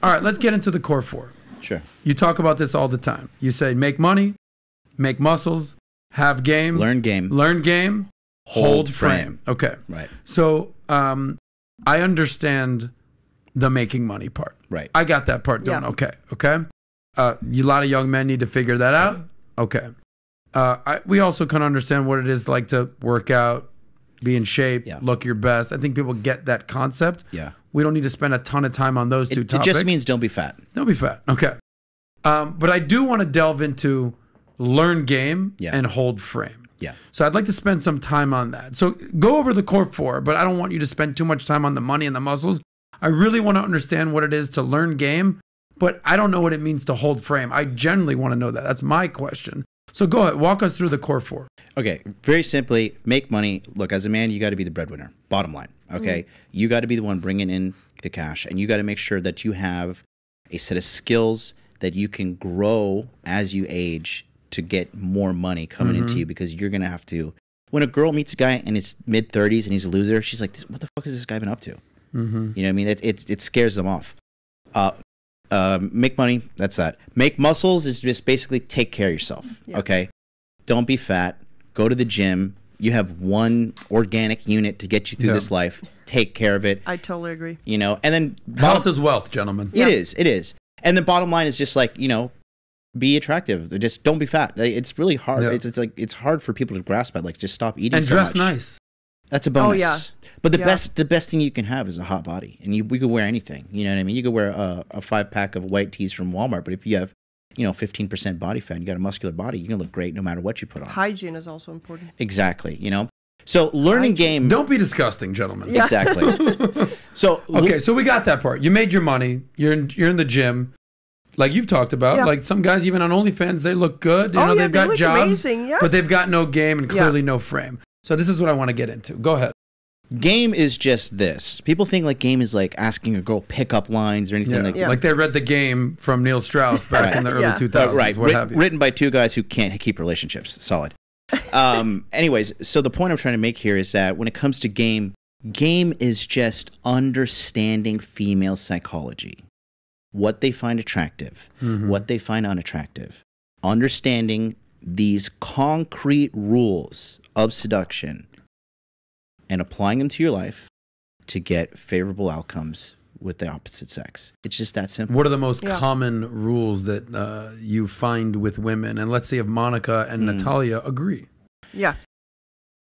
All right, let's get into the core four. Sure. You talk about this all the time. You say make money, make muscles, have game, Learn game, hold frame. Okay. Right. So I understand the making money part. Right. I got that part done. Okay. Okay. A lot of young men need to figure that out. Okay. We also can understand what it is like to work out, be in shape, look your best. I think people get that concept. Yeah. We don't need to spend a ton of time on those two topics. It just means don't be fat. Don't be fat. Okay. But I do want to delve into learn game and hold frame. Yeah. So I'd like to spend some time on that. So go over the core four, but I don't want you to spend too much time on the money and the muscles. I really want to understand what it is to learn game, but I don't know what it means to hold frame. I generally want to know that. That's my question. So go ahead, walk us through the core four. Okay, very simply, make money. Look, as a man, you got to be the breadwinner, bottom line, okay? You got to be the one bringing in the cash, and you got to make sure that you have a set of skills that you can grow as you age to get more money coming into you, because you're going to have to. When a girl meets a guy in his mid-30s and he's a loser, she's like, what the fuck has this guy been up to? You know what I mean? It scares them off. Make money, that's that. Make muscles is just basically take care of yourself, okay? Don't be fat. Go to the gym. You have one organic unit to get you through this life. Take care of it. I totally agree. You know, and then health is wealth, gentlemen. It is. And the bottom line is just like, you know, be attractive. Just don't be fat. It's really hard. It's like it's hard for people to grasp that. Like, just stop eating and so dress much. Nice. That's a bonus. Oh, yeah. But the best thing you can have is a hot body, and we could wear anything. You know what I mean? You could wear a 5-pack of white tees from Walmart, but if you have, 15% body fat, you got a muscular body, you're gonna look great no matter what you put on. Hygiene is also important. Exactly. So learning game. Don't be disgusting, gentlemen. Yeah. Exactly. So okay, so we got that part. You made your money. You're in the gym. Like you've talked about, like some guys even on OnlyFans, they look good. They've got look jobs, amazing, but they've got no game and clearly no frame. So this is what I want to get into. Go ahead. Game is just this. People think like game is like asking a girl pickup lines or anything like that. Like they read the Game from Neil Strauss back in the early 2000s. Right. What have you. Written by two guys who can't keep relationships. Solid. Anyways, so the point I'm trying to make here is that when it comes to game is just understanding female psychology. What they find attractive, what they find unattractive. Understanding these concrete rules of seduction and applying them to your life to get favorable outcomes with the opposite sex. It's just that simple. What are the most common rules that you find with women? And let's see if Monica and Natalia agree. Yeah.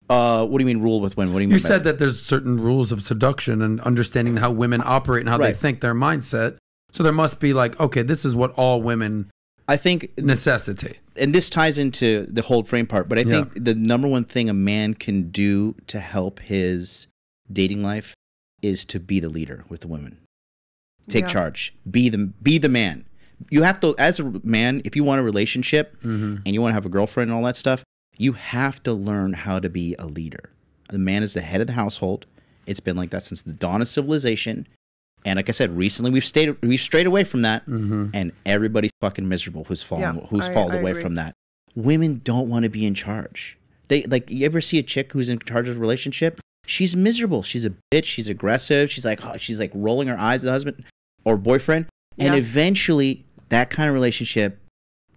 What do you mean rule with women? What do you mean? You said that there's certain rules of seduction and understanding how women operate and how they think, their mindset. So there must be like, okay, this is what all women I think necessitate. And this ties into the hold frame part, but I think the number one thing a man can do to help his dating life is to be the leader with the women. Take charge. Be the man. You have to, as a man, if you want a relationship and you want to have a girlfriend and all that stuff, you have to learn how to be a leader. The man is the head of the household. It's been like that since the dawn of civilization. And like I said, recently we've strayed away from that, and everybody's fucking miserable who's fallen away from that. Women don't want to be in charge. They you ever see a chick who's in charge of a relationship? She's miserable. She's a bitch. She's aggressive. She's like rolling her eyes at the husband or boyfriend, and eventually that kind of relationship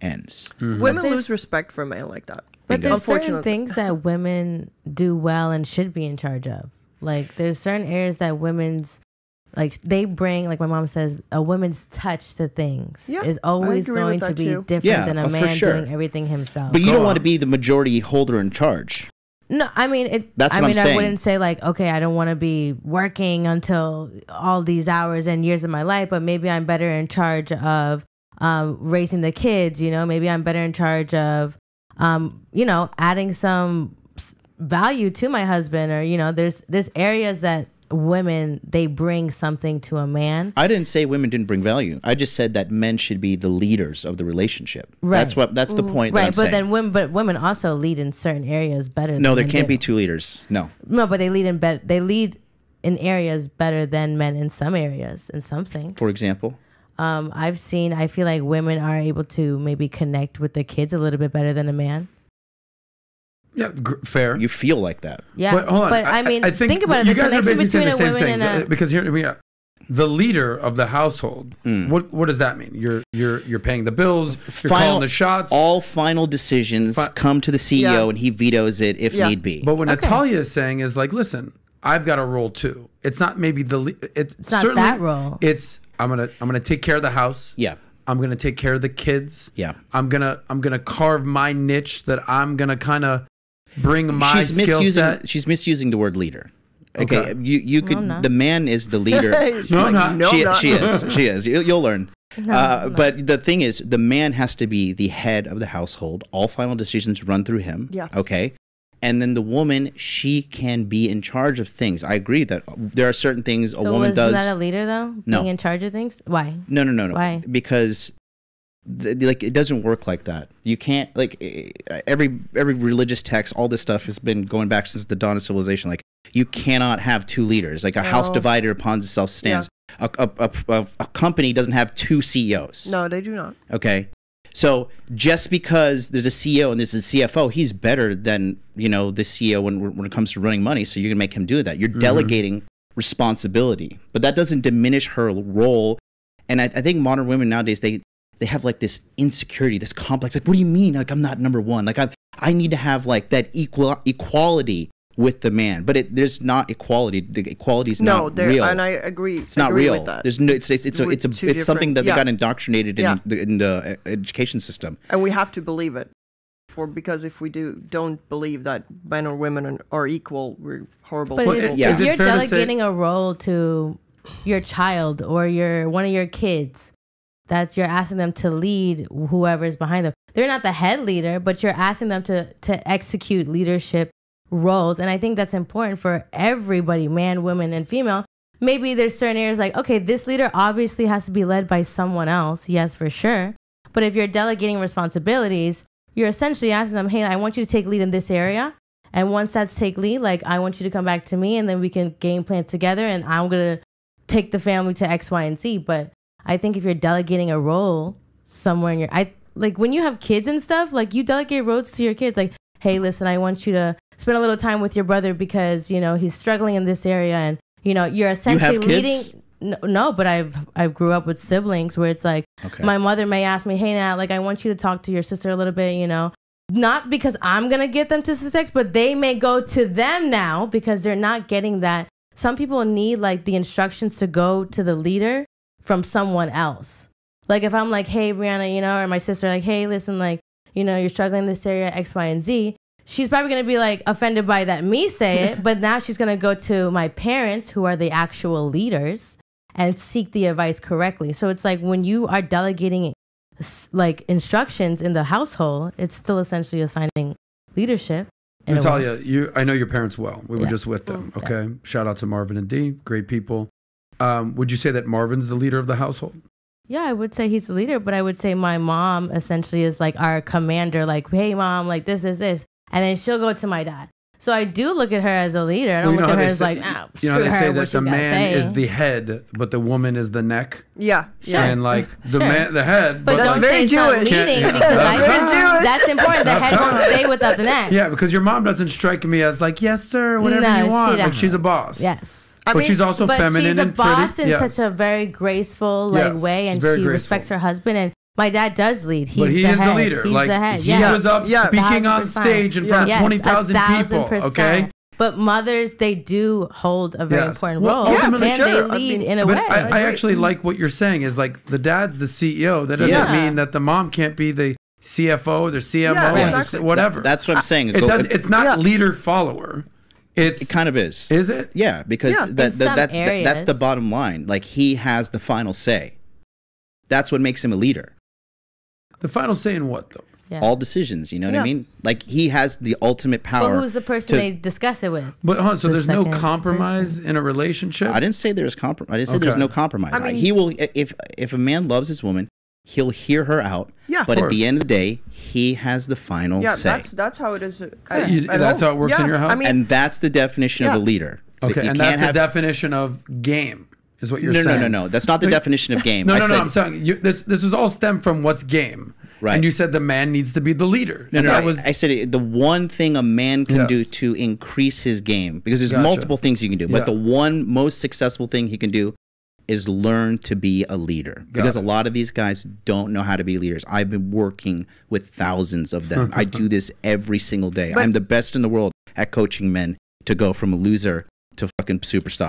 ends. Women lose respect for a man like that. But there's certain things that women do well and should be in charge of. Like there's certain areas that women's they bring, like my mom says, a woman's touch to things is always going to be different than a man doing everything himself. But you don't want to be the majority holder in charge. No, I mean, That's what I'm saying. I wouldn't say like, okay, I don't want to be working until all these hours and years of my life, but maybe I'm better in charge of raising the kids, maybe I'm better in charge of, adding some value to my husband, or, there's areas that women, they bring something to a man. I didn't say women didn't bring value. I just said that men should be the leaders of the relationship. Right. That's the point. Right, but women also lead in certain areas better. No, there can't be two leaders. No, but they lead in areas better than men in some areas, in some things. For example, I feel like women are able to maybe connect with the kids a little bit better than a man. Yeah, fair. You feel like that. Yeah, but hold on. But I mean, think about it. You the guys are connection basically between saying the a same woman thing. and Because here we are. the leader of the household. What does that mean? You're paying the bills, you're calling the shots. All final decisions come to the CEO and he vetoes it if need be. But what Natalia is saying is like, listen, I've got a role too. It's not maybe it's not certainly that role. It's I'm gonna take care of the house. Yeah. I'm gonna take care of the kids. Yeah. I'm gonna carve my niche that I'm gonna kind of bring my skill set. She's misusing the word leader. Okay, you could. The man is the leader. No, I'm not. No, She is. You'll learn. But the thing is, the man has to be the head of the household. All final decisions run through him. Yeah. Okay. And then the woman, she can be in charge of things. I agree that there are certain things a woman does. Isn't that a leader though? No. Being in charge of things? Why? No. Why? Because like it doesn't work like that. You can't like every religious text, all this stuff has been going back since the dawn of civilization. Like you cannot have two leaders. Like a house divided upon itself stands. Yeah. A company doesn't have two CEOs. No, they do not. Okay. So just because there's a CEO and there's a CFO, he's better than, the CEO when it comes to running money. So you can make him do that. You're delegating responsibility, but that doesn't diminish her role. And I think modern women nowadays, they have like this insecurity, this complex. Like, what do you mean? Like, I'm not number one. Like, I need to have like that equality with the man, but there's not equality. The equality is not real. And I agree. It's not real. With that. There's no. It's something that they got indoctrinated in the education system. And we have to believe it, because if we don't believe that men or women are equal, we're horrible. But people. if you're delegating a role to your child or one of your kids, that you're asking them to lead whoever's behind them. They're not the head leader, but you're asking them to execute leadership roles. And I think that's important for everybody, man, woman, and female. Maybe there's certain areas like, okay, this leader obviously has to be led by someone else. Yes, for sure. But if you're delegating responsibilities, you're essentially asking them, hey, I want you to take lead in this area. And once that's take lead, like, I want you to come back to me and then we can game plan together and I'm going to take the family to X, Y, and Z. But I think if you're delegating a role somewhere in like when you have kids and stuff, like you delegate roles to your kids, like, hey, listen, I want you to spend a little time with your brother because, he's struggling in this area. And, you're essentially leading. No, but I've grew up with siblings where it's like, my mother may ask me, hey, Nat, like, I want you to talk to your sister a little bit, not because I'm going to get them to success, but they may go to them now because they're not getting that. Some people need like the instructions to go to the leader from someone else. Like if I'm like, hey, Brianna, or my sister, like, hey, listen, like, you're struggling in this area, X, Y, and Z. She's probably going to be like offended by that me say it, but now she's going to go to my parents who are the actual leaders and seek the advice correctly. So it's like when you are delegating like instructions in the household, it's still essentially assigning leadership. Natalia, I know your parents well. We were just with them. Okay. Shout out to Marvin and Dee. Great people. Would you say that Marvin's the leader of the household? Yeah, I would say he's the leader, but I would say my mom essentially is like our commander, like, hey, mom, like this is this. And then she'll go to my dad. So I do look at her as a leader. I don't look at her as like, they say that the man is the head, but the woman is the neck. Yeah. Sure. And like the head. But don't say it's not leading because that's important. The head won't stay without the neck. Yeah, because your mom doesn't strike me as like, yes, sir, whatever you want. Like she's a boss. Yes. But she's also feminine and pretty. But she's a boss in such a very graceful way, and she respects her husband. And my dad does lead. But he is the leader. He's the head. He was up speaking on stage in front of 20,000 people. Okay. But mothers, they do hold a very important role. Ultimately, they lead in a way. I actually like what you're saying is like the dad's the CEO. That doesn't mean that the mom can't be the CFO, the CMO, whatever. That's what I'm saying. It's not leader follower. It kind of is. Is it? Yeah, because that's the bottom line. Like he has the final say. That's what makes him a leader. The final say in what though? Yeah. All decisions, you know what I mean? Like he has the ultimate power. But who's the person they discuss it with? But so there's no compromise in a relationship? I didn't say there's compromise. I didn't say there's no compromise. I mean, he will if a man loves his woman, he'll hear her out. Yeah. But at the end of the day, he has the final say. That's how it is. That's how it works in your house? And that's the definition of a leader. Okay, and that's the definition of game. Is what you're saying? No. That's not the definition of game. No. I'm saying this is all stemmed from what's game. Right. And you said the man needs to be the leader. I said the one thing a man can do to increase his game, because there's multiple things you can do, but the one most successful thing he can do is learn to be a leader. Because a lot of these guys don't know how to be leaders. I've been working with thousands of them. I do this every single day. I'm the best in the world at coaching men to go from a loser to fucking superstar.